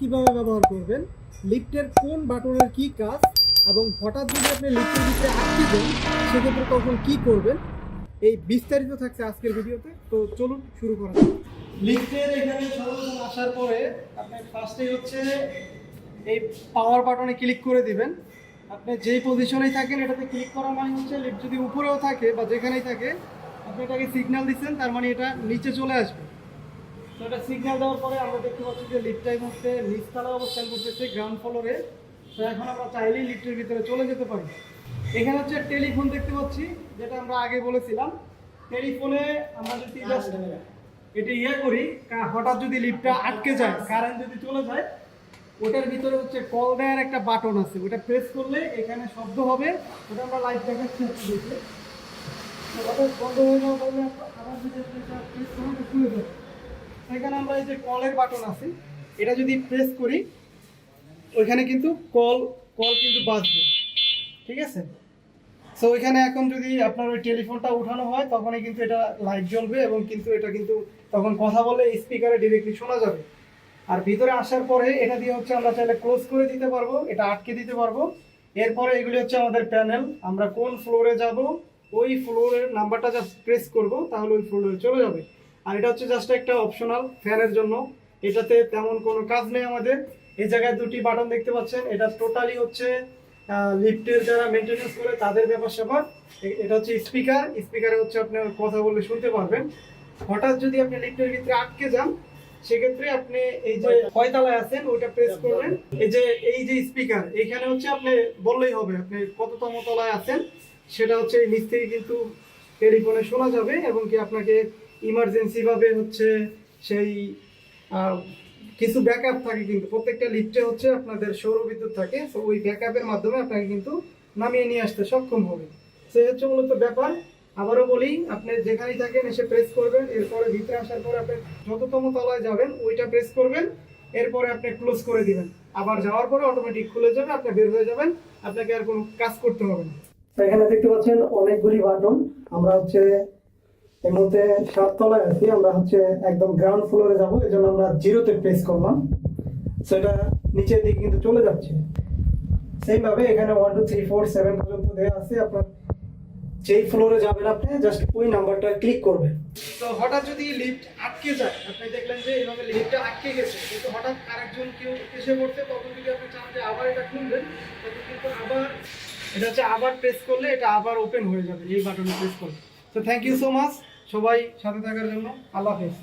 কিভাবে ব্যবহার করবেন, লিফটের কোন বাটনের কি কাজ, এবং হঠাৎ যদি আপনি লিফটের ভিতরে আটকে যান সেক্ষেত্রে তখন কি করবেন, এই বিস্তারিত থাকছে আজকের ভিডিওতে। তো চলুন শুরু করা যাক। লিফটের এখানে সর্বপ্রথম আসার পরে আপনি ফার্স্টেই হচ্ছে এই পাওয়ার বাটনে ক্লিক করে দিবেন। আপনি যেই পজিশনেই থাকেন এটাতে ক্লিক করা মানে হচ্ছে লিফট যদি উপরেও থাকে বা যেখানেই থাকে আপনি এটাকে সিগন্যাল দিচ্ছেন, তার মানে এটা নিচে চলে আসবে। তো এটা সিগন্যাল দেওয়ার পরে আমরা দেখতে পাচ্ছি যে লিফটটাই হচ্ছে নিচতলায় অবস্থান করতেছে, গ্রাউন্ড ফ্লোরে। তো এখন আমরা চাইলেই লিফটের ভিতরে চলে যেতে পারি। এখানে হচ্ছে টেলিফোন দেখতে পাচ্ছি, যেটা আমরা আগে বলেছিলাম। টেলিফোনে আমরা যদি জাস্ট এটা করি, হঠাৎ যদি লিফটটা আটকে যায়, কারেন্ট যদি চলে যায়, ওটার ভিতরে হচ্ছে কল দেওয়ার একটা বাটন আছে, ওটা প্রেস করলে এখানে শব্দ হবে। ওটা আমরা লাইভ দেখাচ্ছি দেখে। ওটা বন্ধ হয়ে যাওয়া বললে আবার যদি এটা প্রেস করি এটা খুলে যাবে। এখানে আমরা এই যে কলের বাটন আছে, এটা যদি প্রেস করি ওইখানে কিন্তু কল কিন্তু বাজবে, ঠিক আছে। সো ওইখানে এখন যদি আপনার ওই টেলিফোনটা উঠানো হয় তখনই কিন্তু এটা লাইট জ্বলবে এবং কিন্তু এটা কিন্তু তখন কথা বলে স্পিকারে ডিরেক্টলি শোনা যাবে। আর ভিতরে আসার পরে এটা দিয়ে হচ্ছে আমরা চাইলে ক্লোজ করে দিতে পারবো, এটা আটকে দিতে পারবো। এরপরে এগুলি হচ্ছে আমাদের প্যানেল, আমরা কোন ফ্লোরে যাব ওই ফ্লোরের নাম্বারটা জাস্ট প্রেস করব, তাহলে ওই ফ্লোরে চলে যাবে। আর এটা হচ্ছে জাস্ট একটা অপশনাল ফ্যানের জন্য, এটাতে তেমন কোনো কাজ নেই আমাদের। এই জায়গায় দুটি বাটন দেখতে পাচ্ছেন, এটা টোটালি হচ্ছে লিফটের যারা মেনটেনেন্স করে তাদের ব্যাপার স্যাপার। এটা হচ্ছে স্পিকারে হচ্ছে আপনার কথা বললে শুনতে পারবেন। হঠাৎ যদি আপনি লিফটের ভিতরে আটকে যান সেক্ষেত্রে আপনি এই যে কয়তলায় আছেন ওইটা প্রেস করবেন। এই যে স্পিকার, এইখানে হচ্ছে আপনি বললেই হবে আপনি কততম তলায় আছেন, সেটা হচ্ছে নিচ থেকে কিন্তু টেলিফোনে শোনা যাবে। এবং কি আপনাকে ইমার্জেন্সি ভাবে হচ্ছে সেই কিছু ব্যাকআপ থাকে, কিন্তু প্রত্যেকটা লিফটে হচ্ছে আপনাদের সৌর বিদ্যুৎ থাকে, তো ওই ব্যাকআপের মাধ্যমে আপনাকে কিন্তু নামিয়ে নিয়ে আসতে সক্ষম হবে। সেই হচ্ছে মূলত ব্যাপার। আবারও বলি, আপনি যেখানেই থাকেন এসে প্রেস করবেন, এরপরে ভিতরে আসার পরে আপনি যততম তলায় যাবেন ওইটা প্রেস করবেন, এরপরে আপনি ক্লোজ করে দিবেন। আবার যাওয়ার পরে অটোমেটিক খুলে যাবে, আপনি বের হয়ে যাবেন, আপনাকে আর কোনো কাজ করতে হবে না। এখানে দেখতে পাচ্ছেন অনেকগুলি বাটন। আমরা হচ্ছে এর মধ্যে 7 তলায় আছি, আমরা হচ্ছে একদম গ্রাউন্ড ফ্লোরে যাবো, এই জন্য আমরা 0-তে প্রেস করলাম, সেটা নিচের দিকে কিন্তু চলে যাচ্ছে। সেম ভাবে এখানে 1 2 3 4 7 পর্যন্ত দেওয়া আছে। আপনার যেই ফ্লোরে যাবেন আপনি জাস্ট ওই নাম্বারটা ক্লিক করবেন। তো হঠাৎ যদি লিফট আটকে যায়, আপনি দেখলেন যে এইভাবে লিফটটা আটকে গেছে, কিন্তু হঠাৎ আরেকজন কেউ এসে পড়ছে, তখন যদি আপনি চান যে আবার এটা খুলবেন, তখন কিন্তু আবার এটা হচ্ছে আবার প্রেস করলে এটা আবার ওপেন হয়ে যাবে এই বাটনে প্রেস করলে। তো থ্যাংক ইউ সো মাচ সবাই সাথে থাকার জন্য। আল্লাহ হাফেজ।